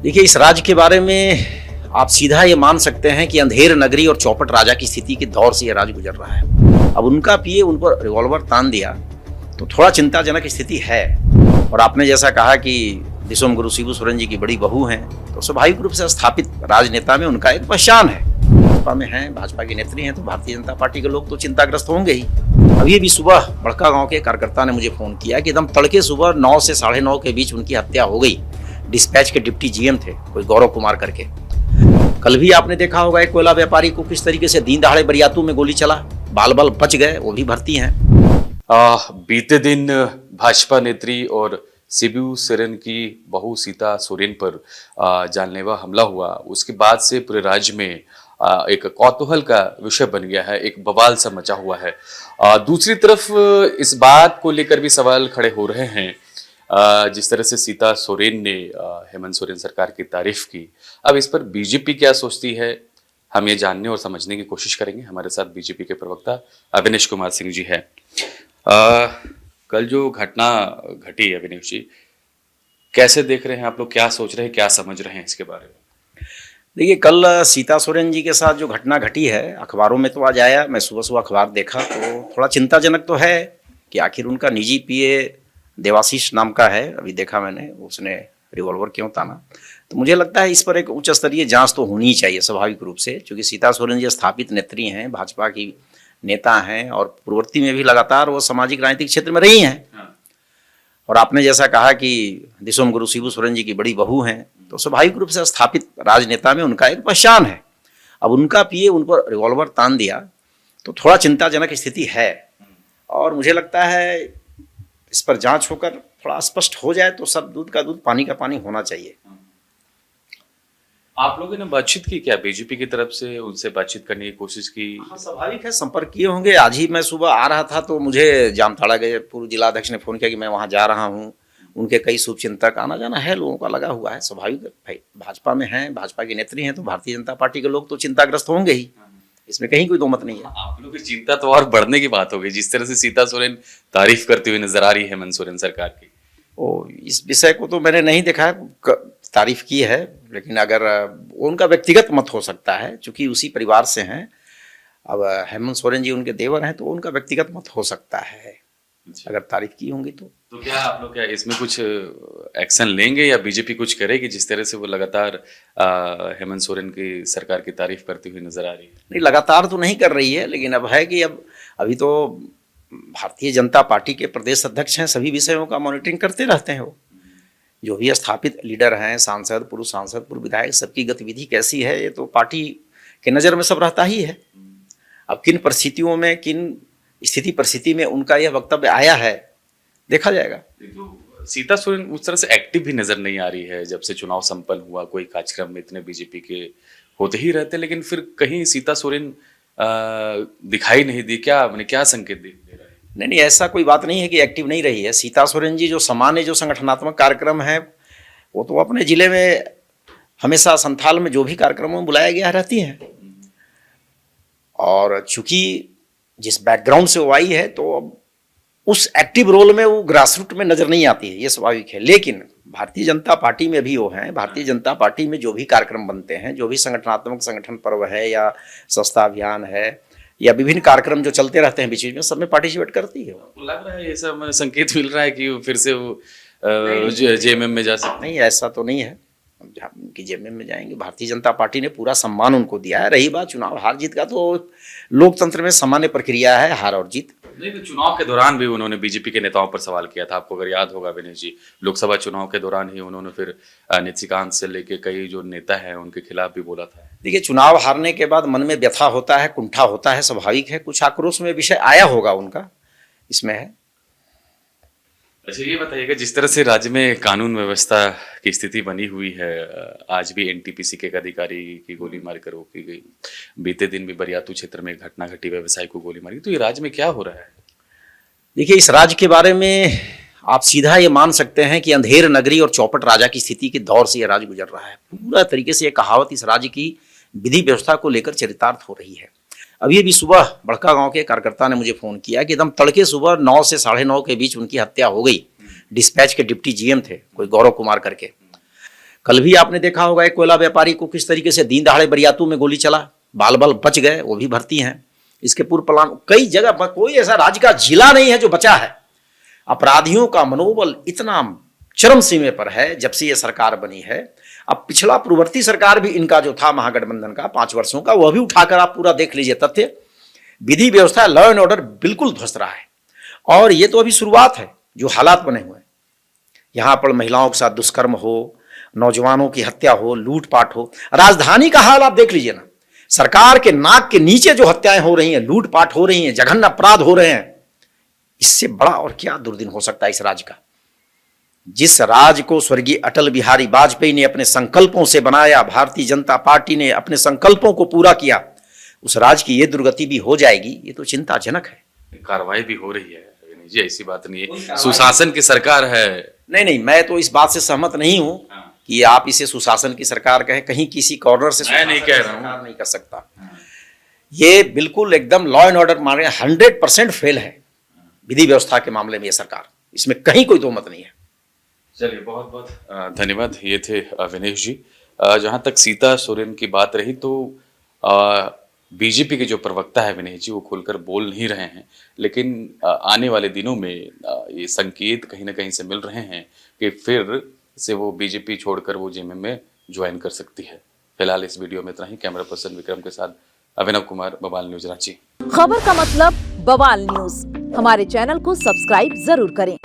देखिए, इस राज्य के बारे में आप सीधा ये मान सकते हैं कि अंधेर नगरी और चौपट राजा की स्थिति के दौर से यह राज्य गुजर रहा है। अब उनका पीए उन पर रिवॉल्वर तान दिया तो थोड़ा चिंताजनक स्थिति है। और आपने जैसा कहा कि दिसोम गुरु शिबू सोरेन जी की बड़ी बहू हैं, तो स्वाभाविक रूप से स्थापित राजनेता में उनका एक पहचान है। भाजपा में हैं, भाजपा के नेत्री हैं, तो भारतीय जनता पार्टी के लोग तो चिंताग्रस्त होंगे ही। अभी भी सुबह बड़का गांव के कार्यकर्ता ने मुझे फोन किया कि एकदम तड़के सुबह 9 से 9:30 के बीच उनकी हत्या हो गई। डिस्पैच के डिप्टी जीएम थे, कोई गौरव कुमार करके। कल भी आपने देखा होगा एक कोयला व्यापारी को किस तरीके से दीन दहाड़े बरियातू में गोली चला, बाल बाल बच गए, वो भी भर्ती हैं। बीते दिन भाजपा नेत्री और शिबू सोरेन की बहू सीता सोरेन पर जानलेवा हमला हुआ। उसके बाद से पूरे राज्य में एक कौतूहल का विषय बन गया है, एक बवाल सा मचा हुआ है। दूसरी तरफ इस बात को लेकर भी सवाल खड़े हो रहे हैं, जिस तरह से सीता सोरेन ने हेमंत सोरेन सरकार की तारीफ की, अब इस पर बीजेपी क्या सोचती है, हम ये जानने और समझने की कोशिश करेंगे। हमारे साथ बीजेपी के प्रवक्ता अविनेश कुमार सिंह जी है। कल जो घटना घटी, अविनेश जी, कैसे देख रहे हैं आप लोग, क्या सोच रहे हैं, क्या समझ रहे हैं इसके बारे में? देखिए, कल सीता सोरेन जी के साथ जो घटना घटी है, अखबारों में तो आज आया, मैं सुबह सुबह अखबार देखा तो थोड़ा चिंताजनक तो है कि आखिर उनका निजी पीए देवाशीष नाम का है, अभी देखा मैंने, उसने रिवॉल्वर क्यों ताना। तो मुझे लगता है इस पर एक उच्च स्तरीय जांच तो होनी चाहिए स्वाभाविक रूप से, क्योंकि सीता सोरेन जी स्थापित नेत्री हैं, भाजपा की नेता हैं और पूर्ववर्ती में भी लगातार वो सामाजिक राजनीतिक क्षेत्र में रही हैं। और आपने जैसा कहा कि दिसोम गुरु शिबू सोरेन जी की बड़ी बहू हैं, तो स्वाभाविक रूप से स्थापित राजनेता में उनका एक पहचान है। अब उनका पीए उन पर रिवॉल्वर तान दिया तो थोड़ा चिंताजनक स्थिति है। और मुझे लगता है इस पर जांच होकर थोड़ा स्पष्ट हो जाए तो सब दूध का दूध पानी का पानी होना चाहिए। आप लोगों ने बातचीत की क्या, बीजेपी की तरफ से उनसे बातचीत करने की कोशिश की? हाँ, स्वाभाविक है, संपर्क किए होंगे। आज ही मैं सुबह आ रहा था तो मुझे जामताड़ा के पूर्व जिलाध्यक्ष ने फोन किया कि मैं वहाँ जा रहा हूँ। उनके कई शुभचिंतक, आना जाना है लोगों का लगा हुआ है। स्वाभाविक भाई, भाजपा में हैं, भाजपा की नेत्री हैं, तो भारतीय जनता पार्टी के लोग तो चिंताग्रस्त होंगे ही, इसमें कहीं कोई दो मत नहीं है। आप लोगों की चिंता तो और बढ़ने की बात हो गई, जिस तरह से सीता सोरेन तारीफ करती हुई नजर आ रही है हेमंत सोरेन सरकार की। इस विषय को तो मैंने नहीं देखा है, तारीफ की है, लेकिन अगर उनका व्यक्तिगत मत हो सकता है, चूंकि उसी परिवार से हैं। अब हेमंत सोरेन जी उनके देवर हैं, तो उनका व्यक्तिगत मत हो सकता है अगर तारीफ की होंगी तो। क्या आप लोग क्या इसमें कुछ एक्शन लेंगे या बीजेपी कुछ करेगी, जिस तरह से वो लगातार हेमंत सोरेन की सरकार की तारीफ करती हुई नजर आ रही है? नहीं, लगातार तो नहीं कर रही है, लेकिन अब है कि अब अभी तो भारतीय जनता पार्टी के प्रदेश अध्यक्ष हैं, सभी विषयों का मॉनिटरिंग करते रहते हैं। वो जो भी स्थापित लीडर हैं, सांसद, पूर्व विधायक, सबकी गतिविधि कैसी है ये तो पार्टी के नज़र में सब रहता ही है। अब किन परिस्थितियों में, किन स्थिति परिस्थिति में उनका यह वक्तव्य आया है, देखा जाएगा। तो सीता सोरेन उस तरह से एक्टिव भी नजर नहीं आ रही है। जब से चुनाव संपन्न हुआ, कोई कार्यक्रम में इतने बीजेपी के होते ही रहते, लेकिन फिर कहीं सीता सोरेन दिखाई नहीं दी। क्या मैंने क्या संकेत दे रहा है? नहीं, ऐसा कोई बात नहीं है कि एक्टिव नहीं रही है सीता सोरेन जी। जो सामान्य जो संगठनात्मक कार्यक्रम है वो तो अपने जिले में हमेशा संथाल में जो भी कार्यक्रमों में बुलाया गया रहती हैं। और चूंकि जिस बैकग्राउंड से वो आई है, तो अब उस एक्टिव रोल में वो ग्रासरूट में नजर नहीं आती है, ये स्वाभाविक है। लेकिन भारतीय जनता पार्टी में भी वो हैं, भारतीय जनता पार्टी में जो भी कार्यक्रम बनते हैं, जो भी संगठनात्मक संगठन पर्व है या स्वच्छता अभियान है या विभिन्न कार्यक्रम जो चलते रहते हैं बीच बीच में, सब में पार्टिसिपेट करती है। लग रहा है ये सब संकेत मिल रहा है कि फिर से वो जेएमएम में जा सकते? नहीं, ऐसा तो नहीं है कि जेएमएम में जाएंगे। भारतीय जनता पार्टी ने पूरा सम्मान उनको दिया है। रही बात चुनाव हार जीत का, तो लोकतंत्र में सामान्य प्रक्रिया है, हार और जीत। नहीं, तो चुनाव के दौरान भी उन्होंने बीजेपी के नेताओं पर सवाल किया था, आपको अगर याद होगा विनेश जी। लोकसभा चुनाव के दौरान ही उन्होंने फिर निशिकांत से लेके कई जो नेता हैं उनके खिलाफ भी बोला था। देखिए, चुनाव हारने के बाद मन में व्यथा होता है, कुंठा होता है, स्वाभाविक है। कुछ आक्रोश में विषय आया होगा उनका, इसमें है। अच्छा, ये बताइएगा, जिस तरह से राज्य में कानून व्यवस्था की स्थिति बनी हुई है, आज भी एनटीपीसी के एक अधिकारी की गोली मारकर वो की गई, बीते दिन भी बरियातू क्षेत्र में घटना घटी, व्यवसायी को गोली मारी, तो ये राज्य में क्या हो रहा है? देखिए, इस राज्य के बारे में आप सीधा ये मान सकते हैं कि अंधेर नगरी और चौपट राजा की स्थिति के दौर से यह राज्य गुजर रहा है। पूरा तरीके से यह कहावत इस राज्य की विधि व्यवस्था को लेकर चरितार्थ हो रही है। अभी सुबह बड़का गांव के कार्यकर्ता ने मुझे फोन किया कि एकदम तड़के सुबह 9 से 9:30 के बीच उनकी हत्या हो गई। डिस्पैच के डिप्टी जीएम थे, कोई गौरव कुमार करके। कल भी आपने देखा होगा एक कोयला व्यापारी को किस तरीके से दीन दहाड़े बरियातू में गोली चला, बाल बाल बच गए, वो भी भर्ती हैं। इसके पूर्व प्लान कई जगह कोई ऐसा राज्य का जिला नहीं है जो बचा है। अपराधियों का मनोबल इतना चरम सीमे पर है जब से ये सरकार बनी है। अब पिछला पूर्ववर्ती सरकार भी इनका जो था महागठबंधन का 5 वर्षों का, वह भी उठाकर आप पूरा देख लीजिए तथ्य। विधि व्यवस्था, लॉ एंड ऑर्डर बिल्कुल ध्वस्त रहा है। और ये तो अभी शुरुआत है, जो हालात बने हुए हैं, यहाँ पर महिलाओं के साथ दुष्कर्म हो, नौजवानों की हत्या हो, लूटपाट हो। राजधानी का हाल आप देख लीजिए ना, सरकार के नाक के नीचे जो हत्याएं हो रही हैं, लूटपाट हो रही हैं, जघन्य अपराध हो रहे हैं, इससे बड़ा और क्या दुर्दिन हो सकता है इस राज्य का। जिस राज्य को स्वर्गीय अटल बिहारी वाजपेयी ने अपने संकल्पों से बनाया, भारतीय जनता पार्टी ने अपने संकल्पों को पूरा किया, उस राज्य की ये दुर्गति भी हो जाएगी, ये तो चिंताजनक है। कार्रवाई भी हो रही है जी, ऐसी बात नहीं है, सुशासन की सरकार है। नहीं, मैं तो इस बात से सहमत नहीं हूं कि आप इसे सुशासन की सरकार कहें। कहीं किसी कॉर्नर से मैं नहीं कह रहा हूं, नहीं कर सकता। ये बिल्कुल एकदम लॉ एंड ऑर्डर माने 100% फेल है विधि व्यवस्था के मामले में ये सरकार, इसमें कहीं कोई दो मत नहीं है। चलिए, बहुत बहुत धन्यवाद। ये थे विनेश जी। जहां तक सीता सोरेन की बात रही तो बीजेपी के जो प्रवक्ता है विनेश जी, वो खुलकर बोल नहीं रहे हैं, लेकिन आने वाले दिनों में ये संकेत कहीं ना कहीं से मिल रहे हैं कि फिर से वो बीजेपी छोड़कर वो जेएमएम में ज्वाइन कर सकती है। फिलहाल इस वीडियो में इतना ही। कैमरा पर्सन विक्रम के साथ अभिनव कुमार, बवाल न्यूज रांची। खबर का मतलब बवाल न्यूज। हमारे चैनल को सब्सक्राइब जरूर करें।